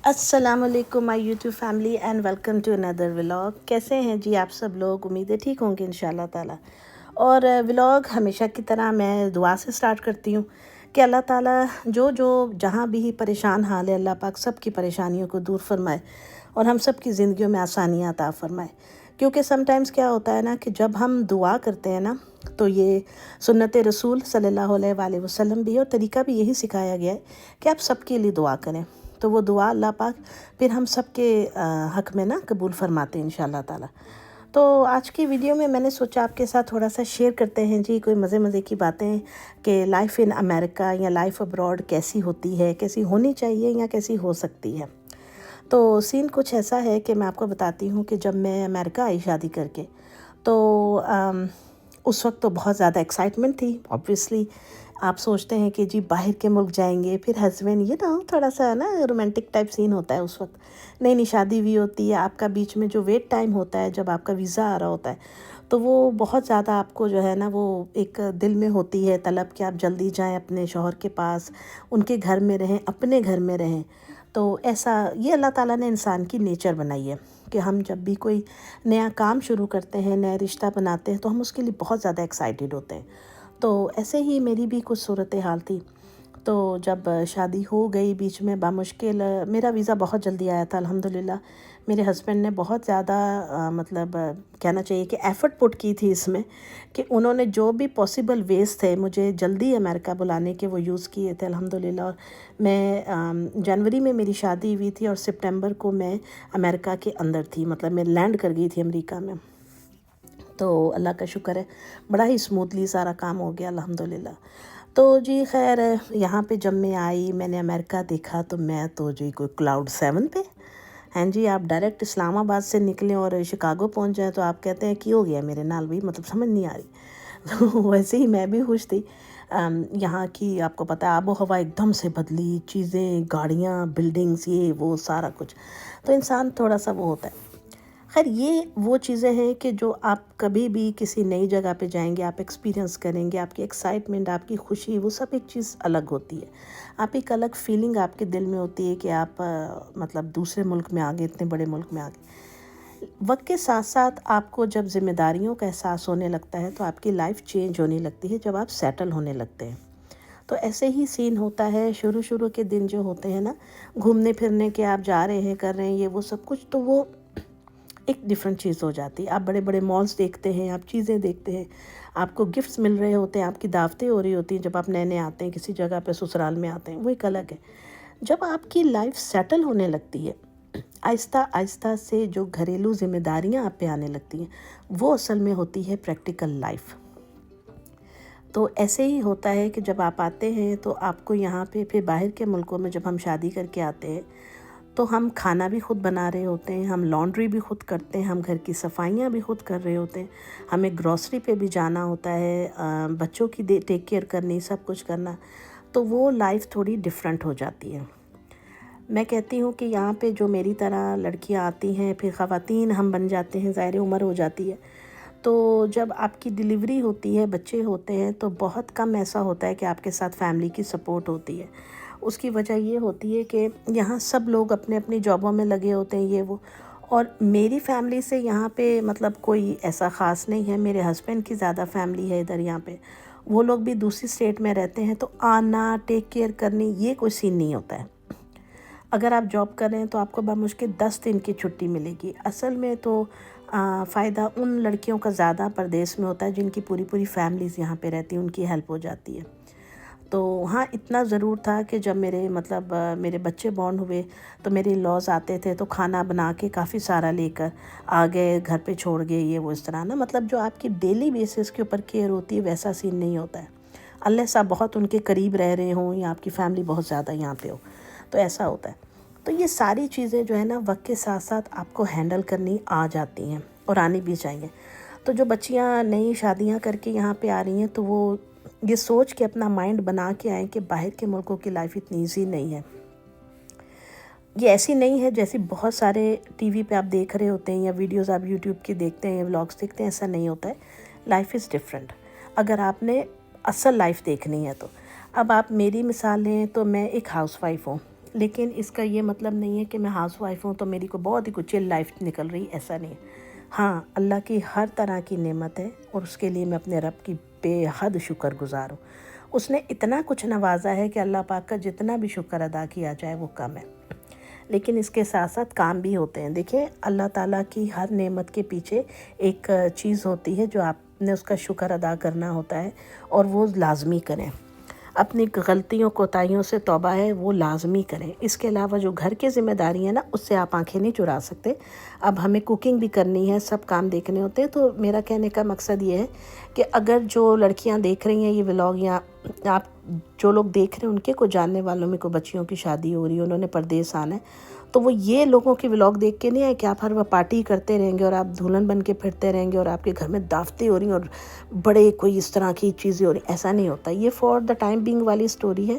السلام علیکم my YouTube family and welcome to اندر ولاگ. کیسے ہیں جی آپ سب لوگ؟ امید ہے ٹھیک ہوں گے انشاءاللہ تعالیٰ. اور ولاگ ہمیشہ کی طرح میں دعا سے سٹارٹ کرتی ہوں کہ اللہ تعالیٰ جو جہاں بھی پریشان حال ہے اللہ پاک سب کی پریشانیوں کو دور فرمائے اور ہم سب کی زندگیوں میں آسانیاں عطا فرمائے. کیونکہ سم ٹائمز کیا ہوتا ہے نا کہ جب ہم دعا کرتے ہیں نا تو یہ سنت رسول صلی اللہ علیہ وآلہ وسلم بھی ہے اور طریقہ بھی یہی سکھایا گیا ہے کہ آپ سب کے لیے دعا کریں. تو وہ دعا اللہ پاک پھر ہم سب کے حق میں نا قبول فرماتے ہیں انشاءاللہ تعالیٰ. تو آج کی ویڈیو میں نے سوچا آپ کے ساتھ تھوڑا سا شیئر کرتے ہیں جی کوئی مزے کی باتیں کہ لائف ان امریکہ یا لائف ابراڈ کیسی ہوتی ہے، کیسی ہونی چاہیے یا کیسی ہو سکتی ہے. تو سین کچھ ایسا ہے کہ میں آپ کو بتاتی ہوں کہ جب میں امریکہ آئی شادی کر کے تو اس وقت تو بہت زیادہ ایکسائٹمنٹ تھی. آبویسلی آپ سوچتے ہیں کہ جی باہر کے ملک جائیں گے، پھر ہسبینڈ تھوڑا سا نا رومانٹک ٹائپ سین ہوتا ہے اس وقت. نئی شادی ہوئی ہوتی ہے، آپ کا بیچ میں جو ویٹ ٹائم ہوتا ہے جب آپ کا ویزا آ رہا ہوتا ہے تو وہ بہت زیادہ آپ کو جو ہے نا وہ ایک دل میں ہوتی ہے طلب کہ آپ جلدی جائیں اپنے شوہر کے پاس، ان کے گھر میں رہیں، اپنے گھر میں رہیں. تو ایسا یہ اللہ تعالیٰ نے انسان کی نیچر بنائی ہے کہ ہم جب بھی کوئی نیا کام شروع کرتے ہیں، نیا رشتہ بناتے ہیں تو ہم اس کے لیے بہت زیادہ ایکسائٹیڈ ہوتے ہیں. تو ایسے ہی میری بھی کچھ صورتحال تھی. تو جب شادی ہو گئی بیچ میں بامشکل میرا ویزا بہت جلدی آیا تھا الحمدللہ. میرے ہسبینڈ نے بہت زیادہ مطلب کہنا چاہیے کہ ایفرٹ پٹ کی تھی اس میں کہ انہوں نے جو بھی پاسبل ویز تھے مجھے جلدی امریکہ بلانے کے وہ یوز کیے تھے الحمدللہ. اور میں جنوری میں میری شادی ہوئی تھی اور سپٹمبر کو میں امریکہ کے اندر تھی، مطلب میں لینڈ کر گئی تھی امریکہ میں. تو اللہ کا شکر ہے بڑا ہی اسموتھلی سارا کام ہو گیا الحمدللہ. تو جی خیر یہاں پہ جب میں آئی میں نے امریکہ دیکھا تو میں تو جی کوئی کلاؤڈ 7 پہ. ہاں جی آپ ڈائریکٹ اسلام آباد سے نکلیں اور شکاگو پہنچ جائیں تو آپ کہتے ہیں کی ہو گیا میرے نال بھی، مطلب سمجھ نہیں آ رہی. تو ویسے ہی میں بھی خوش تھی. یہاں کی آپ کو پتہ ہے آب و ہوا ایک دم سے بدلی، چیزیں، گاڑیاں، بلڈنگز، یہ وہ سارا کچھ. تو انسان تھوڑا سا وہ ہوتا ہے. خیر یہ وہ چیزیں ہیں کہ جو آپ کبھی بھی کسی نئی جگہ پہ جائیں گے آپ ایکسپیرینس کریں گے، آپ کی ایکسائٹمنٹ، آپ کی خوشی، وہ سب ایک چیز الگ ہوتی ہے. آپ ایک الگ فیلنگ آپ کے دل میں ہوتی ہے کہ آپ مطلب دوسرے ملک میں آگے، اتنے بڑے ملک میں آگے. وقت کے ساتھ ساتھ آپ کو جب ذمہ داریوں کا احساس ہونے لگتا ہے تو آپ کی لائف چینج ہونے لگتی ہے جب آپ سیٹل ہونے لگتے ہیں. تو ایسے ہی سین ہوتا ہے. شروع کے دن جو ہوتے ہیں نا گھومنے پھرنے کے، آپ جا رہے ہیں کر رہے ہیں یہ وہ سب کچھ، تو وہ ایک ڈیفرنٹ چیز ہو جاتی ہے. آپ بڑے بڑے مالز دیکھتے ہیں، آپ چیزیں دیکھتے ہیں، آپ کو گفٹس مل رہے ہوتے ہیں، آپ کی دعوتیں ہو رہی ہوتی ہیں جب آپ نئے آتے ہیں کسی جگہ پہ، سسرال میں آتے ہیں، وہ ایک الگ ہے. جب آپ کی لائف سیٹل ہونے لگتی ہے آہستہ آہستہ سے جو گھریلو ذمہ داریاں آپ پہ آنے لگتی ہیں وہ اصل میں ہوتی ہے پریکٹیکل لائف. تو ایسے ہی ہوتا ہے کہ جب آپ آتے ہیں تو آپ کو یہاں پہ پھر باہر کے ملکوں میں جب ہم شادی کر کے آتے ہیں تو ہم کھانا بھی خود بنا رہے ہوتے ہیں، ہم لانڈری بھی خود کرتے ہیں، ہم گھر کی صفائیاں بھی خود کر رہے ہوتے ہیں، ہمیں گروسری پہ بھی جانا ہوتا ہے، بچوں کی ٹیک کیئر کرنی، سب کچھ کرنا. تو وہ لائف تھوڑی ڈیفرنٹ ہو جاتی ہے. میں کہتی ہوں کہ یہاں پہ جو میری طرح لڑکیاں آتی ہیں پھر خواتین ہم بن جاتے ہیں، ظاہر عمر ہو جاتی ہے، تو جب آپ کی ڈیلیوری ہوتی ہے، بچے ہوتے ہیں تو بہت کم ایسا ہوتا ہے کہ آپ کے ساتھ فیملی کی سپورٹ ہوتی ہے. اس کی وجہ یہ ہوتی ہے کہ یہاں سب لوگ اپنے اپنی جابوں میں لگے ہوتے ہیں یہ وہ. اور میری فیملی سے یہاں پہ مطلب کوئی ایسا خاص نہیں ہے. میرے ہسبینڈ کی زیادہ فیملی ہے ادھر یہاں پہ، وہ لوگ بھی دوسری اسٹیٹ میں رہتے ہیں، تو آنا، ٹیک کیئر کرنی، یہ کوئی سین نہیں ہوتا ہے. اگر آپ جاب کر رہے ہیں تو آپ کو بمشکل 10 دن کی چھٹی ملے گی. اصل میں تو فائدہ ان لڑکیوں کا زیادہ پردیس میں ہوتا ہے جن کی پوری فیملیز یہاں پہ رہتی ہیں، ان کی ہیلپ ہو جاتی ہے. تو ہاں اتنا ضرور تھا کہ جب میرے بچے بورن ہوئے تو میرے لاز آتے تھے تو کھانا بنا کے کافی سارا لے کر آ گئے، گھر پہ چھوڑ گئے، یہ وہ اس طرح نا. مطلب جو آپ کی ڈیلی بیسس کے اوپر کیئر ہوتی ہے ویسا سین نہیں ہوتا ہے. اللہ صاحب بہت ان کے قریب رہ رہے ہوں یا آپ کی فیملی بہت زیادہ یہاں پہ ہو تو ایسا ہوتا ہے. تو یہ ساری چیزیں جو ہے نا وقت کے ساتھ ساتھ آپ کو ہینڈل کرنی آ جاتی ہیں اور آنی بھی چاہیے. تو جو بچیاں نئی شادیاں کر کے یہاں پہ آ رہی ہیں تو وہ یہ سوچ کے اپنا مائنڈ بنا کے آئیں کہ باہر کے ملکوں کی لائف اتنی ایزی نہیں ہے. یہ ایسی نہیں ہے جیسی بہت سارے ٹی وی پہ آپ دیکھ رہے ہوتے ہیں یا ویڈیوز آپ یوٹیوب کی دیکھتے ہیں یا ولاگس دیکھتے ہیں، ایسا نہیں ہوتا ہے. لائف از ڈیفرنٹ اگر آپ نے اصل لائف دیکھنی ہے تو. اب آپ میری مثال لیں تو میں ایک ہاؤس وائف ہوں. لیکن اس کا یہ مطلب نہیں ہے کہ میں ہاؤس وائف ہوں تو میری کو بہت ہی کچھ چل لائف نکل رہی، ایسا نہیں ہے۔ ہاں، اللہ کی ہر طرح کی نعمت ہے اور اس کے لیے میں اپنے رب کی بے حد شکر گزار ہوں۔ اس نے اتنا کچھ نوازا ہے کہ اللہ پاک کا جتنا بھی شکر ادا کیا جائے وہ کم ہے، لیکن اس کے ساتھ ساتھ کام بھی ہوتے ہیں۔ دیکھیں، اللہ تعالیٰ کی ہر نعمت کے پیچھے ایک چیز ہوتی ہے جو آپ نے اس کا شکر ادا کرنا ہوتا ہے، اور وہ لازمی کریں۔ اپنی غلطیوں کوتاہیوں سے توبہ ہے وہ لازمی کریں۔ اس کے علاوہ جو گھر کی ذمہ داری ہے نا، اس سے آپ آنکھیں نہیں چرا سکتے۔ اب ہمیں کوکنگ بھی کرنی ہے، سب کام دیکھنے ہوتے ہیں۔ تو میرا کہنے کا مقصد یہ ہے کہ اگر جو لڑکیاں دیکھ رہی ہیں یہ ولاگ، یا آپ جو لوگ دیکھ رہے ہیں ان کے کو جاننے والوں میں کو بچیوں کی شادی ہو رہی ہے، انہوں نے پردیس آنا ہے، تو وہ یہ لوگوں کی ولاگ دیکھ کے نہیں ہے کہ آپ ہر وقت پارٹی کرتے رہیں گے اور آپ دلہن بن کے پھرتے رہیں گے اور آپ کے گھر میں دعوتیں ہو رہی ہیں اور بڑے کوئی اس طرح کی چیزیں ہو رہی ہیں۔ ایسا نہیں ہوتا۔ یہ فار دا ٹائم بینگ والی سٹوری ہے،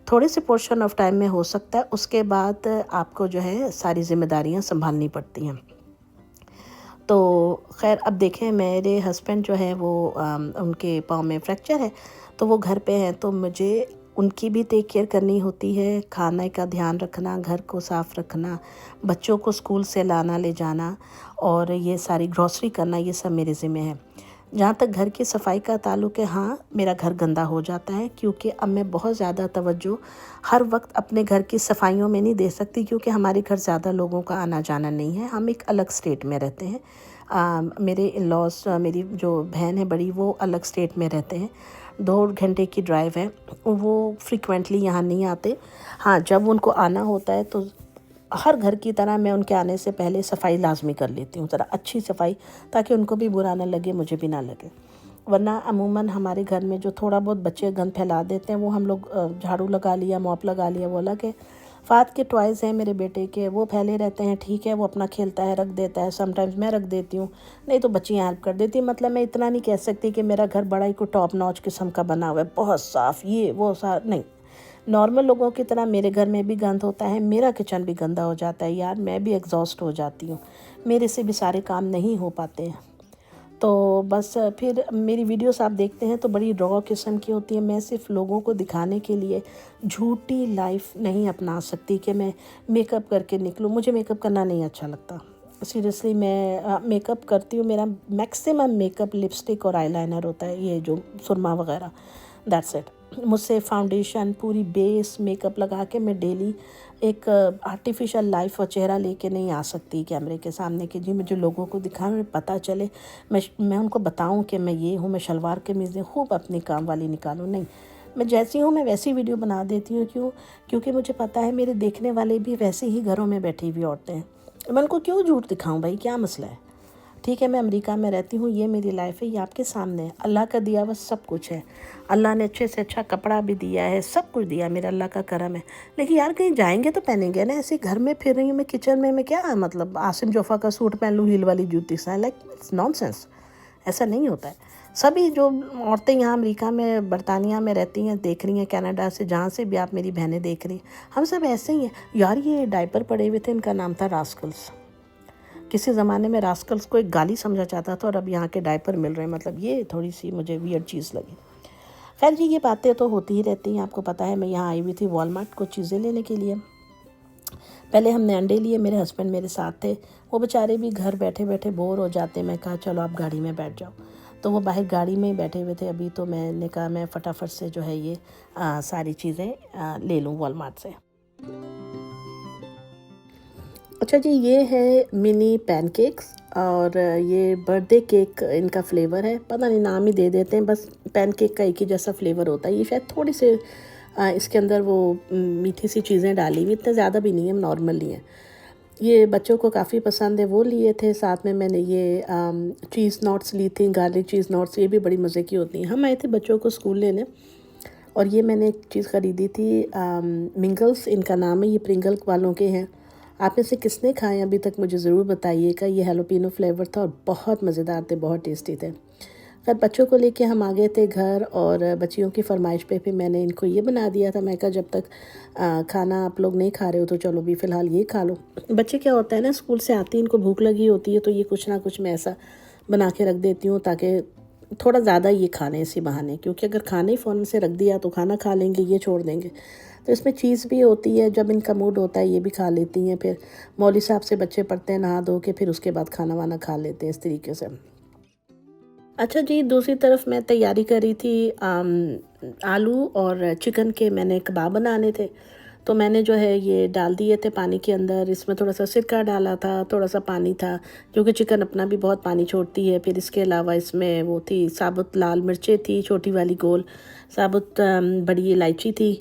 تھوڑے سے پورشن آف ٹائم میں ہو سکتا ہے، اس کے بعد آپ کو جو ہے ساری ذمہ داریاں سنبھالنی پڑتی ہیں۔ تو خیر، اب دیکھیں، میرے ہسبینڈ جو ہے وہ ان کے پاؤں میں فریکچر ہے، تو وہ گھر پہ ہیں، تو مجھے ان کی بھی ٹیک کیئر کرنی ہوتی ہے، کھانے کا دھیان رکھنا، گھر کو صاف رکھنا، بچوں کو اسکول سے لانا لے جانا، اور یہ ساری گروسری کرنا، یہ سب میرے ذمہ ہے۔ جہاں تک گھر کی صفائی کا تعلق ہے، ہاں میرا گھر گندا ہو جاتا ہے، کیونکہ اب میں بہت زیادہ توجہ ہر وقت اپنے گھر کی صفائیوں میں نہیں دے سکتی، کیونکہ ہمارے گھر زیادہ لوگوں کا آنا جانا نہیں ہے، ہم ایک الگ اسٹیٹ میں رہتے ہیں۔ میرے ان لاس، میری جو بہن ہے بڑی، وہ الگ اسٹیٹ میں رہتے ہیں، 2 گھنٹے کی ڈرائیو ہے، وہ فریکوینٹلی یہاں نہیں آتے۔ ہاں، جب ان کو آنا ہوتا ہے تو ہر گھر کی طرح میں ان کے آنے سے پہلے صفائی لازمی کر لیتی ہوں، ذرا اچھی صفائی، تاکہ ان کو بھی برا نہ لگے، مجھے بھی نہ لگے۔ ورنہ عموماً ہمارے گھر میں جو تھوڑا بہت بچے گند پھیلا دیتے ہیں، وہ ہم لوگ جھاڑو لگا لیا، موپ لگا لیا، وہ الگ ہے۔ فات کے ٹوائز ہیں میرے بیٹے کے، وہ پھیلے رہتے ہیں، ٹھیک ہے، وہ اپنا کھیلتا ہے، رکھ دیتا ہے، سم ٹائمز میں رکھ دیتی ہوں، نہیں تو بچیاں ہیلپ کر دیتی ہیں۔ مطلب میں اتنا نہیں کہہ سکتی کہ میرا گھر بڑا ہی کوئی ٹاپ نوچ قسم کا بنا ہوا ہے، بہت صاف، یہ وہ نہیں۔ نارمل لوگوں کی طرح میرے گھر میں بھی گند ہوتا ہے، میرا کچن بھی گندا ہو جاتا ہے یار، میں بھی ایگزاسٹ ہو جاتی ہوں، میرے سے بھی سارے کام نہیں ہو پاتے ہیں۔ تو بس پھر میری ویڈیوز آپ دیکھتے ہیں تو بڑی را قسم کی ہوتی ہیں۔ میں صرف لوگوں کو دکھانے کے لیے جھوٹی لائف نہیں اپنا سکتی کہ میں میک اپ کر کے نکلوں، مجھے میک اپ کرنا نہیں اچھا لگتا۔ سیریسلی، میں میک اپ کرتی ہوں، میرا میکسیمم میک اپ لپسٹک اور آئی لائنر ہوتا ہے، یہ جو سرما وغیرہ، دیٹس اٹ۔ مجھ سے فاؤنڈیشن، پوری بیس میک اپ لگا کے میں ڈیلی ایک آرٹیفیشل لائف اور چہرہ لے کے نہیں آ سکتی کیمرے کے سامنے کہ جی مجھے لوگوں کو دکھانا، پتہ چلے، میں ان کو بتاؤں کہ میں یہ ہوں، میں شلوار قمیضیں خوب اپنی کام والی نکالوں، نہیں، میں جیسی ہوں میں ویسی ویڈیو بنا دیتی ہوں۔ کیونکہ مجھے پتہ ہے میرے دیکھنے والے بھی ویسے ہی گھروں میں بیٹھی ہوئی عورتیں ہیں، میں ان کو کیوں جھوٹ دکھاؤں بھائی، کیا مسئلہ ہے؟ ٹھیک ہے، میں امریکہ میں رہتی ہوں، یہ میری لائف ہے، یہ آپ کے سامنے ہے، اللہ کا دیا ہوا سب کچھ ہے، اللہ نے اچھے سے اچھا کپڑا بھی دیا ہے، سب کچھ دیا، میرا اللہ کا کرم ہے۔ لیکن یار کہیں جائیں گے تو پہنیں گے نا، ایسے گھر میں پھر رہی ہوں میں کچن میں کیا مطلب عاصم جوفا کا سوٹ پہن لوں، ہیل والی جوتی سے، لائک اٹس نان سینس، ایسا نہیں ہوتا ہے۔ سبھی جو عورتیں یہاں امریکہ میں، برطانیہ میں رہتی ہیں، دیکھ رہی ہیں، کینیڈا سے، جہاں سے بھی آپ میری بہنیں دیکھ رہی ہیں، ہم سب ایسے ہی ہیں یار۔ یہ ڈائپر پڑے ہوئے تھے، ان کا نام تھا راسکلز۔ کسی زمانے میں راسکلز کو ایک گالی سمجھا جاتا تھا، اور اب یہاں کے ڈائپر مل رہے ہیں، مطلب یہ تھوڑی سی مجھے ویئرڈ چیز لگی۔ خیر جی، یہ باتیں تو ہوتی ہی رہتی ہیں، آپ کو پتہ ہے میں یہاں آئی ہوئی تھی والمارٹ کو چیزیں لینے کے لیے۔ پہلے ہم نے انڈے لیے، میرے ہسبینڈ میرے ساتھ تھے، وہ بیچارے بھی گھر بیٹھے بیٹھے بور ہو جاتے، میں کہا چلو آپ گاڑی میں بیٹھ جاؤ، تو وہ باہر گاڑی میں ہی بیٹھے ہوئے تھے ابھی، تو میں نے کہا میں فٹافٹ سے جو ہے یہ ساری چیزیں لے لوں والمارٹ سے۔ اچھا جی، یہ ہے منی پین کیکس، اور یہ برتھ ڈے کیک ان کا فلیور ہے، پتہ نہیں نام ہی دے دیتے ہیں، بس پین کیک کا ایک ہی جیسا فلیور ہوتا ہے۔ یہ شاید تھوڑی سے اس کے اندر وہ میٹھی سی چیزیں ڈالی ہوئی، اتنے زیادہ بھی نہیں ہیں، نارملی ہیں۔ یہ بچوں کو کافی پسند ہے، وہ لیے تھے، ساتھ میں نے یہ چیز نوٹس لی تھیں، گارلک چیز نوٹس، یہ بھی بڑی مزے کی ہوتی ہیں۔ ہم آئے تھے بچوں کو اسکول لینے، اور یہ میں نے ایک چیز خریدی تھی، منگلس ان کا نام ہے، یہ پرنگل والوں کے ہیں۔ آپ میں سے کس نے کھائے ابھی تک مجھے ضرور بتائیے گا۔ یہ ہیلوپینو فلیور تھا اور بہت مزیدار تھے، بہت ٹیسٹی تھے۔ خیر بچوں کو لے کے ہم آ گئے تھے گھر، اور بچیوں کی فرمائش پہ پھر میں نے ان کو یہ بنا دیا تھا۔ میں کہا جب تک کھانا آپ لوگ نہیں کھا رہے ہو تو چلو بھی فی الحال یہ کھا لو۔ بچے کیا ہوتا ہے نا، اسکول سے آتی ہیں، ان کو بھوک لگی ہوتی ہے، تو یہ کچھ نہ کچھ میں ایسا بنا کے رکھ دیتی ہوں تاکہ تھوڑا زیادہ یہ کھا لیں اسی بہانے، کیونکہ اگر کھانا ہی فوراً سے رکھ دیا تو کھانا کھا لیں گے، یہ چھوڑ دیں گے. تو اس میں چیز بھی ہوتی ہے، جب ان کا موڈ ہوتا ہے یہ بھی کھا لیتی ہیں. پھر مولوی صاحب سے بچے پڑھتے ہیں نہا دھو کے، پھر اس کے بعد کھانا وانا کھا لیتے ہیں اس طریقے سے. اچھا جی، دوسری طرف میں تیاری کر رہی تھی آلو اور چکن کے. میں نے کباب بنانے تھے، تو میں نے جو ہے یہ ڈال دیے تھے پانی کے اندر. اس میں تھوڑا سا سرکہ ڈالا تھا، تھوڑا سا پانی تھا، کیونکہ چکن اپنا بھی بہت پانی چھوڑتی ہے. پھر اس کے علاوہ اس میں وہ تھی ثابت لال مرچیں تھی چھوٹی والی گول، ثابت بڑی الائچی تھی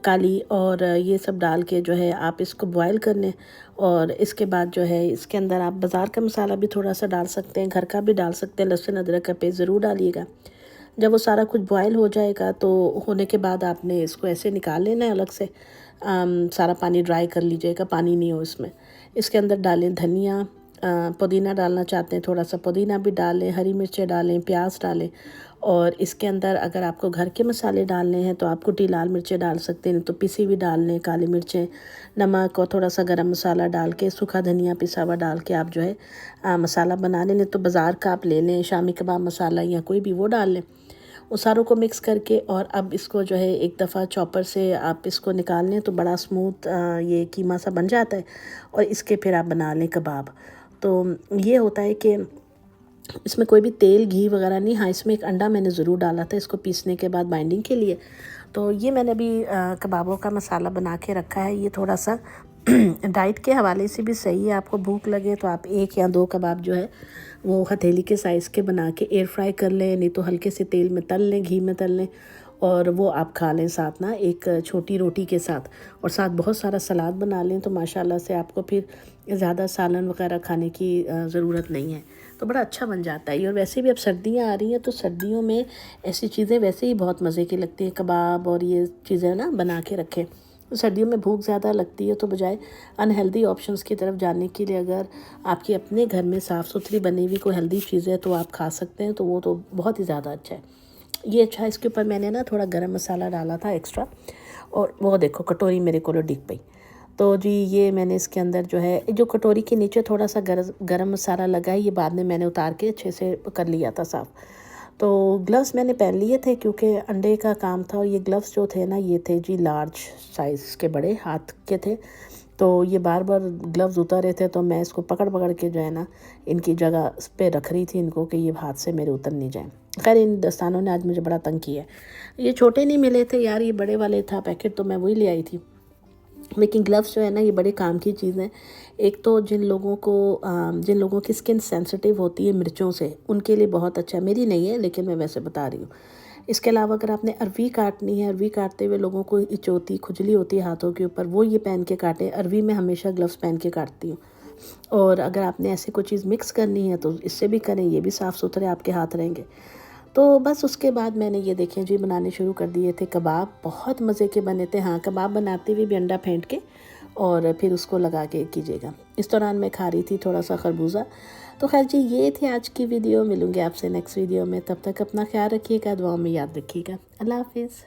کالی، اور یہ سب ڈال کے جو ہے آپ اس کو بوائل کر لیں. اور اس کے بعد جو ہے اس کے اندر آپ بازار کا مسالہ بھی تھوڑا سا ڈال سکتے ہیں، گھر کا بھی ڈال سکتے ہیں. لہسن ادرک کا پیسٹ ضرور ڈالیے گا. جب وہ سارا کچھ بوائل ہو جائے گا تو ہونے کے بعد آپ نے اس کو ایسے نکال لینا ہے الگ سے. سارا پانی ڈرائی کر لیجیے گا، پانی نہیں ہو اس میں. اس کے اندر ڈالیں دھنیا، پودینہ ڈالنا چاہتے ہیں تھوڑا سا پودینہ بھی ڈالیں، ہری مرچیں ڈالیں، پیاز ڈالیں. اور اس کے اندر اگر آپ کو گھر کے مسالے ڈالنے ہیں تو آپ کٹی لال مرچیں ڈال سکتے ہیں، تو پیسی بھی ڈال لیں، کالی مرچیں، نمک اور تھوڑا سا گرم مسالہ ڈال کے، سوکھا دھنیا پسا ہوا ڈال کے آپ جو ہے مسالہ بنا لیں. تو بازار کا آپ لے لیں شامی کباب مسالہ یا کوئی بھی، وہ ڈال لیں. وہ ساروں کو مکس کر کے، اور اب اس کو جو ہے ایک دفعہ چاپر سے آپ اس کو نکال لیں تو بڑا سموتھ یہ قیمہ سا بن جاتا ہے. اور اس کے پھر آپ بنا لیں کباب. تو یہ ہوتا ہے کہ اس میں کوئی بھی تیل گھی وغیرہ نہیں. ہاں، اس میں ایک انڈا میں نے ضرور ڈالا تھا اس کو پیسنے کے بعد بائنڈنگ کے لیے. تو یہ میں نے ابھی کبابوں کا مسالہ بنا کے رکھا ہے. یہ تھوڑا سا ڈائٹ کے حوالے سے بھی صحیح ہے. آپ کو بھوک لگے تو آپ 1 یا 2 کباب جو ہے وہ ہتھیلی کے سائز کے بنا کے ایئر فرائی کر لیں، نہیں تو ہلکے سے تیل میں تل لیں، گھی میں تل لیں، اور وہ آپ کھا لیں ساتھ نا ایک چھوٹی روٹی کے ساتھ. اور ساتھ بہت سارا سلاد بنا لیں تو ماشاءاللہ سے آپ کو پھر زیادہ سالن وغیرہ کھانے کی ضرورت نہیں ہے. تو بڑا اچھا بن جاتا ہے. اور ویسے بھی اب سردیاں آ رہی ہیں تو سردیوں میں ایسی چیزیں ویسے ہی بہت مزے کی لگتی ہیں. کباب اور یہ چیزیں نا بنا کے رکھیں. سردیوں میں بھوک زیادہ لگتی ہے، تو بجائے انہیلدی آپشنز کی طرف جانے کے لیے اگر آپ کی اپنے گھر میں صاف ستھری بنی ہوئی کوئی ہیلدی چیز ہے تو آپ کھا سکتے ہیں، تو وہ تو بہت ہی زیادہ اچھا ہے. یہ اچھا، اس کے اوپر میں نے نا تھوڑا گرم مسالہ ڈالا تھا ایکسٹرا. اور وہ دیکھو کٹوری میرے کو ڈگ پئی. تو جی یہ میں نے اس کے اندر جو ہے جو کٹوری کے نیچے تھوڑا سا گرم مسالہ لگا ہے، یہ بعد میں نے اتار کے اچھے سے کر لیا تھا صاف. تو گلوز میں نے پہن لیے تھے کیونکہ انڈے کا کام تھا. اور یہ گلوز جو تھے نا یہ تھے جی لارج سائز کے، بڑے ہاتھ کے تھے. تو یہ بار بار گلوز اتر رہے تھے تو میں اس کو پکڑ کے جو ہے نا ان کی جگہ پہ رکھ رہی تھی ان کو کہ یہ ہاتھ سے میرے اتر نہیں جائیں. خیر ان دستانوں نے آج مجھے بڑا تنگ کیا ہے. یہ چھوٹے نہیں ملے تھے یار، یہ بڑے والے تھا پیکٹ، تو میں وہی لے آئی تھی. لیکن گلوز جو ہے نا یہ بڑے کام کی چیز ہیں. ایک تو جن لوگوں کی سکن سینسٹیو ہوتی ہے مرچوں سے، ان کے لیے بہت اچھا ہے. میری نہیں ہے لیکن میں ویسے بتا رہی ہوں. اس کے علاوہ اگر آپ نے اروی کاٹنی ہے، اروی کاٹتے ہوئے لوگوں کو اچ ہوتی، کھجلی ہوتی ہے ہاتھوں کے اوپر، وہ یہ پہن کے کاٹیں. اروی میں ہمیشہ گلوز پہن کے کاٹتی ہوں. اور اگر آپ نے ایسی کوئی چیز مکس کرنی ہے تو اس سے بھی کریں، یہ بھی صاف ستھرے آپ کے ہاتھ رہیں گے. تو بس اس کے بعد میں نے یہ دیکھیں جی بنانے شروع کر دیے تھے کباب. بہت مزے کے بنے تھے. ہاں، کباب بناتے ہوئے بھی انڈا پھینٹ کے اور پھر اس کو لگا کے کیجیے گا. اس دوران میں کھا رہی تھی تھوڑا سا خربوزہ. تو خیر جی یہ تھی آج کی ویڈیو. ملوں گے آپ سے نیکسٹ ویڈیو میں. تب تک اپنا خیال رکھیے گا، دعاؤں میں یاد رکھیے گا. اللہ حافظ.